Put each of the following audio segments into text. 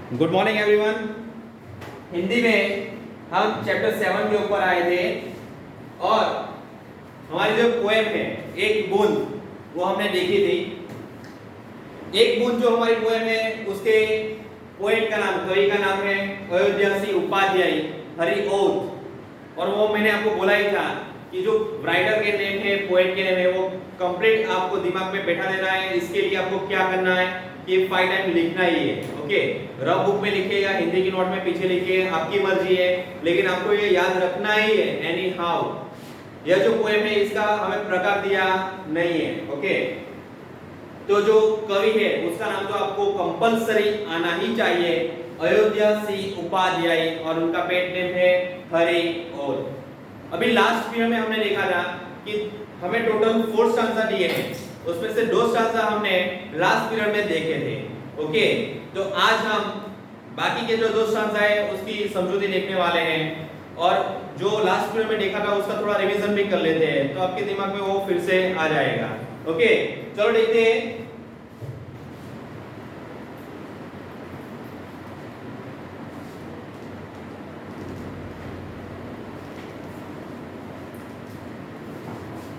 Good morning everyone. Hindi में हम chapter 7 के ऊपर आए थे और हमारी जो पोएम है एक बूंद वो हमने देखी थी। एक बूंद जो हमारी पोएम है उसके पोएट का नाम, कवि का नाम है अयोध्या सिंह उपाध्याय हरि ओथ। और वो मैंने आपको बोला ही था कि जो राइटर के नेम है, पोएट के नेम है, वो कंप्लीट आपको दिमाग में बैठा देना है। इसके लिए आपको क्या करना है कि 5 टाइम लिखना ही है। ओके, रफ बुक में लिखिएगा, हिंदी की नोट में पीछे लिखिए, आपकी मर्जी है, लेकिन आपको ये याद रखना ही है एनी हाउ। यह जो पोएम है इसका हमें प्रकार दिया नहीं है। ओके, तो जो कवि है उसका नाम तो आपको कंपलसरी आना ही चाहिए, अयोध्या सिंह उपाध्याय, और उनका पेट नेम है हरि ओथ। अभी लास्ट पीरियड में हमने देखा था कि हमें टोटल 4 स्टांजा दिए हैं, उसमें से 2 स्टांजा हमने लास्ट पीरियड में देखे थे। ओके, तो आज हम बाकी के जो 2 स्टांजा है उसकी समझौती देखने वाले हैं, और जो लास्ट पीरियड में देखा था उसका थोड़ा रिवीजन भी कर लेते हैं, तो आपके दिमाग में वो फिर से आ जाएगा। ओके, चलो देखते हैं।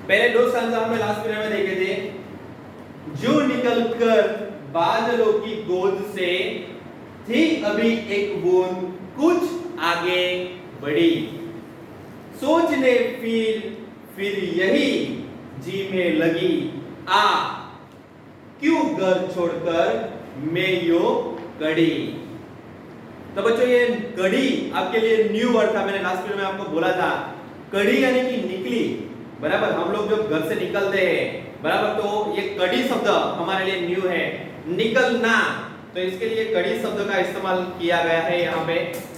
पहले 2 स्टांजा हमने लास्ट पीरियड में देखे थे। जो निकलकर बादलों की गोद से थी अभी एक बूंद कुछ आगे बढ़ी, सोचने फिर यही जी में लगी, आ क्यों घर छोड़कर मैं यो कड़ी। तो बच्चों ये कड़ी आपके लिए न्यू वर्ड था, मैंने लास्ट पीरियड में आपको बोला था। कड़ी यानी कि निकली, बराबर। हम लोग जब घर से निकलते हैं, बराबर, तो ये कड़ी शब्द हमारे लिए न्यू है। निकलना, तो इसके लिए कड़ी शब्द का इस्तेमाल किया गया है यहाँ पे,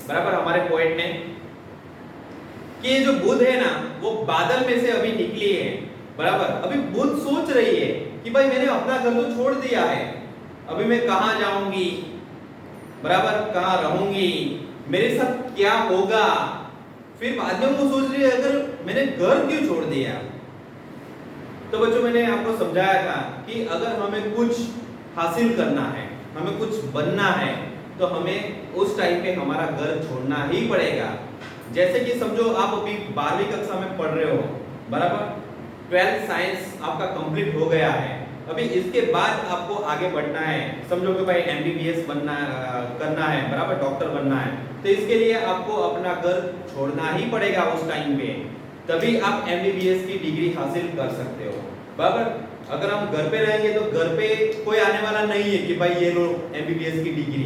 बराबर, हमारे पोएट ने, कि ये जो बूंद है ना वो बादल में से अभी निकली है, बराबर। अभी बूंद सोच रही है कि भाई मैंने अपना घर तो छोड़ दिया है, अभी मैं कहाँ जाऊंगी, बराबर, कहाँ रहूंगी, मेरे साथ क्या होगा। फिर बाद में वो सोच रही है अगर मैंने घर क्यों छोड़ दिया। तो बच्चों मैंने आपको समझाया था कि अगर हमें कुछ हासिल करना है, हमें कुछ बनना है, तो हमें उस टाइम पे हमारा घर छोड़ना ही पड़ेगा। जैसे कि समझो आप अभी 12वीं कक्षा में पढ़ रहे हो, बराबर, 12th साइंस आपका कंप्लीट हो गया है, अभी इसके बाद आपको आगे बढ़ना है। समझो कि भाई एमबीबीएस बनना करना है, बराबर, डॉक्टर बनना है, तो इसके लिए आपको अपना घर छोड़ना ही पड़ेगा उस टाइम पे, तभी आप एमबीबीएस की डिग्री हासिल कर सकते हो, बराबर। अगर हम घर पे रहेंगे तो घर पे कोई आने वाला नहीं है कि भाई ये लो एमबीबीएस की डिग्री,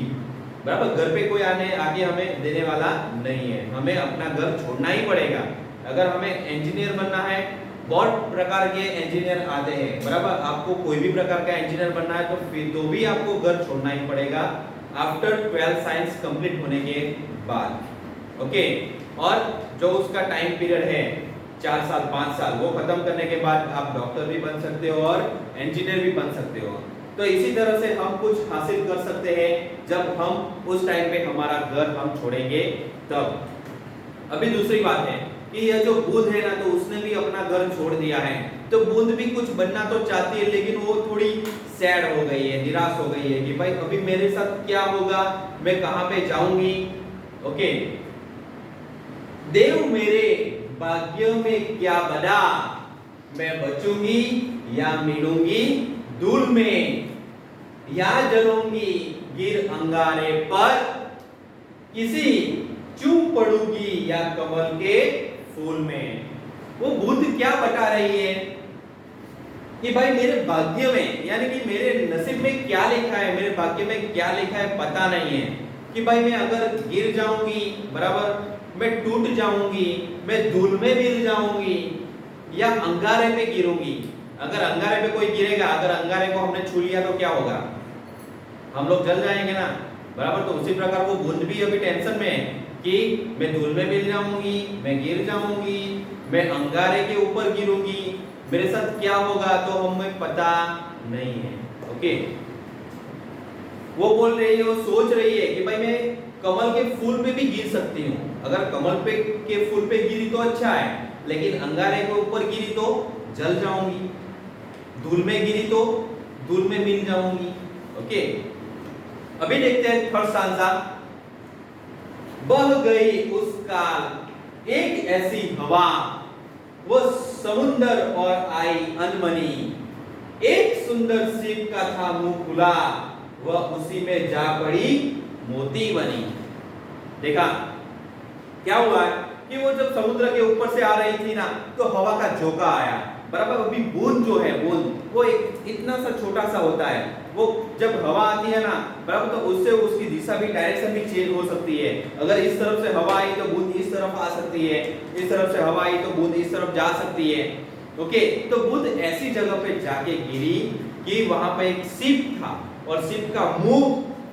बराबर, घर पे कोई आगे हमें देने वाला नहीं है, हमें अपना घर छोड़ना ही पड़ेगा। अगर हमें इंजीनियर बनना है, बहुत प्रकार के इंजीनियर आते हैं, बराबर, आपको कोई भी प्रकार का इंजीनियर बनना है तो फिर तो भी आपको घर छोड़ना ही पड़ेगा आफ्टर 12th साइंस कंप्लीट होने के बाद। ओके, और जो उसका टाइम पीरियड है 4 साल 5 साल, वो खत्म करने के बाद आप डॉक्टर भी बन सकते हो और इंजीनियर भी बन सकते हो। तो इसी तरह से हम कुछ हासिल कर सकते हैं जब हम उस टाइम पे हमारा घर हम छोड़ेंगे तब। अभी दूसरी बात है कि यह जो बूंद है ना, तो उसने भी अपना घर छोड़ दिया है, तो बूंद भी कुछ बनना तो चाहती है, लेकिन वो थोड़ी सैड हो गई है, निराश हो गई है कि भाई अभी मेरे साथ क्या होगा, मैं कहां पे जाऊंगी। ओके, देव मेरे भाग्य में क्या बना, मैं बचूंगी या मिलूंगी धूल में, या जलूंगी गिर अंगारे पर, किसी चूम पड़ूंगी या कमल के फूल में। वो बूंद क्या बता रही है कि भाई मेरे भाग्य में, यानी कि मेरे नसीब में क्या लिखा है, मेरे भाग्य में क्या लिखा है पता नहीं है, कि भाई मैं अगर गिर जाऊंगी, बराबर, मैं टूट जाऊंगी, मैं धूल में मिल जाऊंगी, या अंगारे पे गिरूंगी। अगर अंगारे पे कोई गिरेगा, अगर अंगारे को हमने छू लिया तो क्या होगा, हम लोग जल जाएंगे ना, बराबर। तो उसी प्रकार वो बूंद भी अभी टेंशन में है कि मैं धूल में मिल जाऊंगी, मैं गिर जाऊंगी, मैं अंगारे के ऊपर गिरूंगी, मेरे साथ क्या होगा तो हमें पता नहीं है। ओके, वो बोल रही है, वो सोच रही है कि भाई मैं कमल के फूल पे भी गिर सकती हूँ, अगर कमल पे के फूल पे गिरी तो अच्छा है, लेकिन अंगारे के ऊपर गिरी तो जल जाऊंगी, धूल में गिरी तो धूल में मिल जाऊंगी। ओके, अभी देखते हैं थर्ड स्टांजा। बह गई उस काल एक ऐसी हवा, वो समुंदर और आई अनमनी, एक सुंदर सीप का था मुंह खुला, वह उसी में जा पड़ी मोती बनी। देखा क्या हुआ है कि वो जब समुद्र के ऊपर से आ रही थी ना, तो हवा का झोंका आया, बराबर। अभी बूंद जो है, बूंद वो एक इतना सा छोटा सा होता है, वो जब हवा आती है ना, बराबर, तो उससे उसकी दिशा भी, डायरेक्शन भी चेंज हो सकती है। अगर इस तरफ से हवा आई तो बूंद इस तरफ आ सकती है, इस तरफ से हवा आई तो बूंद इस तरफ जा सकती है। ओके, तो बूंद ऐसी जगह पे जाके गिरी कि वहां पे एक सीप था और सीप का मुंह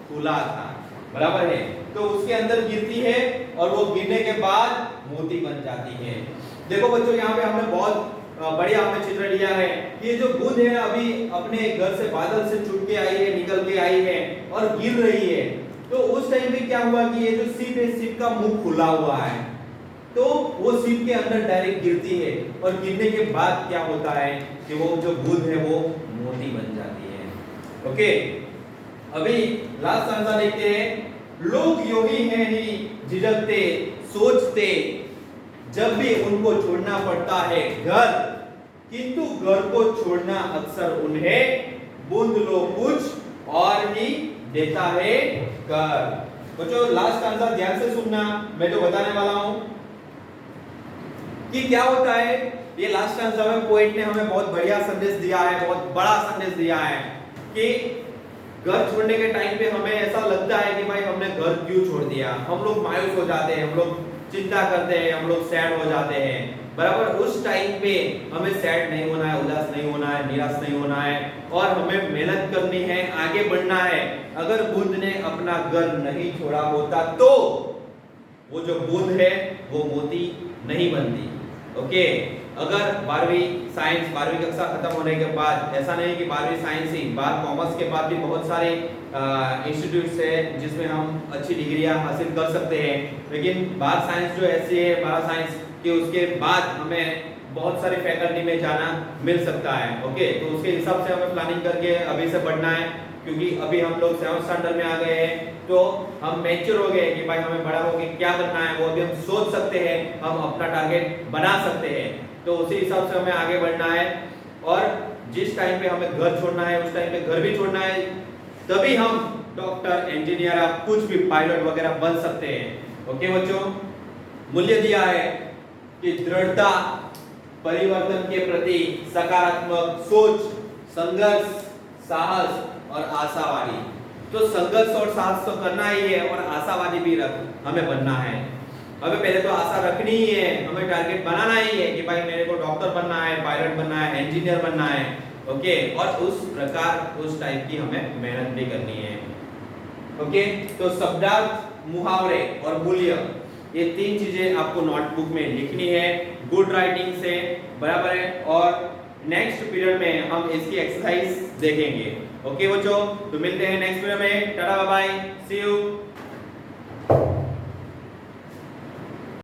खुला था, बराबर है। तो उसके अंदर गिरती है और वो गिरने के बाद मोती बन जाती है। देखो बच्चों, यहाँ पे हमने बहुत बढ़िया हमने चित्र लिया है। ये जो बूंद है ना, अभी अपने घर से बादल से छूट के आई है, निकल के आई है और गिर रही है। तो उस टाइम पे क्या हुआ कि ये जो सीप है, सीप का मुंह खुला हुआ है, तो वो सीप के अंदर डायरेक्ट गिरती है और गिरने के बाद क्या होता है कि वो जो बूंद है वो मोती बन जाती है। ओके, अभी लास्ट आंसर देखते हैं। लोग यूं ही हैं ही झिझकते, सोचते, जब भी उनको छोड़ना पड़ता है घर, किंतु घर को छोड़ना अक्सर उन्हें बूंद लो कुछ और ही देता है घर। बच्चों लास्ट आंसर ध्यान से सुनना, मैं जो बताने वाला हूं कि क्या होता है। ये लास्ट आंसर में पोएट ने हमें बहुत बढ़िया संदेश दिया है, बहुत बड़ा संदेश दिया है कि घर छोड़ने के टाइम पे हमें ऐसा लगता है कि भाई हमने घर क्यों छोड़ दिया, हम लोग मायूस हो जाते हैं, हम लोग चिंता करते हैं, हम लोग सैड हो जाते हैं, बराबर। उस टाइम पे हमें सैड नहीं होना है, उदास नहीं होना है, निराश नहीं होना है और हमें मेहनत करनी है, आगे बढ़ना है। अगर बूंद ने अपना घर नहीं छोड़ा होता तो वो जो बूंद है वो मोती नहीं बनती। ओके, अगर 12वीं साइंस 12वीं कक्षा खत्म होने के बाद, ऐसा नहीं कि 12वीं साइंस ही, बाहर कॉमर्स के बाद भी बहुत सारे इंस्टीट्यूट्स है जिसमें हम अच्छी डिग्रियां हासिल कर सकते हैं, लेकिन बाहर साइंस जो ऐसी है, 12 साइंस कि उसके बाद हमें बहुत सारी फैकल्टी में जाना मिल सकता है। ओके, तो उसके हिसाब से हमें प्लानिंग करके अभी से बढ़ना है, क्योंकि अभी हम लोग 7th स्टैंडर्ड में आ गए हैं, तो हम मैच्योर हो गए कि भाई हमें बड़ा होके क्या करना है, वो अभी हम सोच सकते हैं, हम अपना टारगेट बना सकते हैं। तो उसी हिसाब से हमें आगे बढ़ना है और जिस टाइम पे हमें घर छोड़ना है उस टाइम पे घर भी छोड़ना है, तभी हम डॉक्टर, इंजीनियर, कुछ भी पायलट वगैरह बन सकते हैं। ओके बच्चों, मूल्य दिया है कि दृढ़ता, परिवर्तन के प्रति सकारात्मक सोच, संघर्ष, साहस और आशावादी। तो संघर्ष और साहस तो करना ही है और आशावादी भी हमें बनना है। हमें पहले तो आशा रखनी ही है, हमें टारगेट बनाना ही है कि भाई मेरे को डॉक्टर बनना है, पायलट बनना है, इंजीनियर बनना है। ओके, और उस प्रकार उस टाइप की हमें मेहनत भी करनी है। ओके, तो शब्दार्थ, मुहावरे और मूल्य, ये 3 चीजें आपको नोटबुक में लिखनी है गुड राइटिंग से, बराबर है। और नेक्स्ट पीरियड में हम इसकी एक्सरसाइज देखेंगे। ओके बच्चों, तो मिलते हैं नेक्स्ट पीरियड में। Tata bye bye, see you.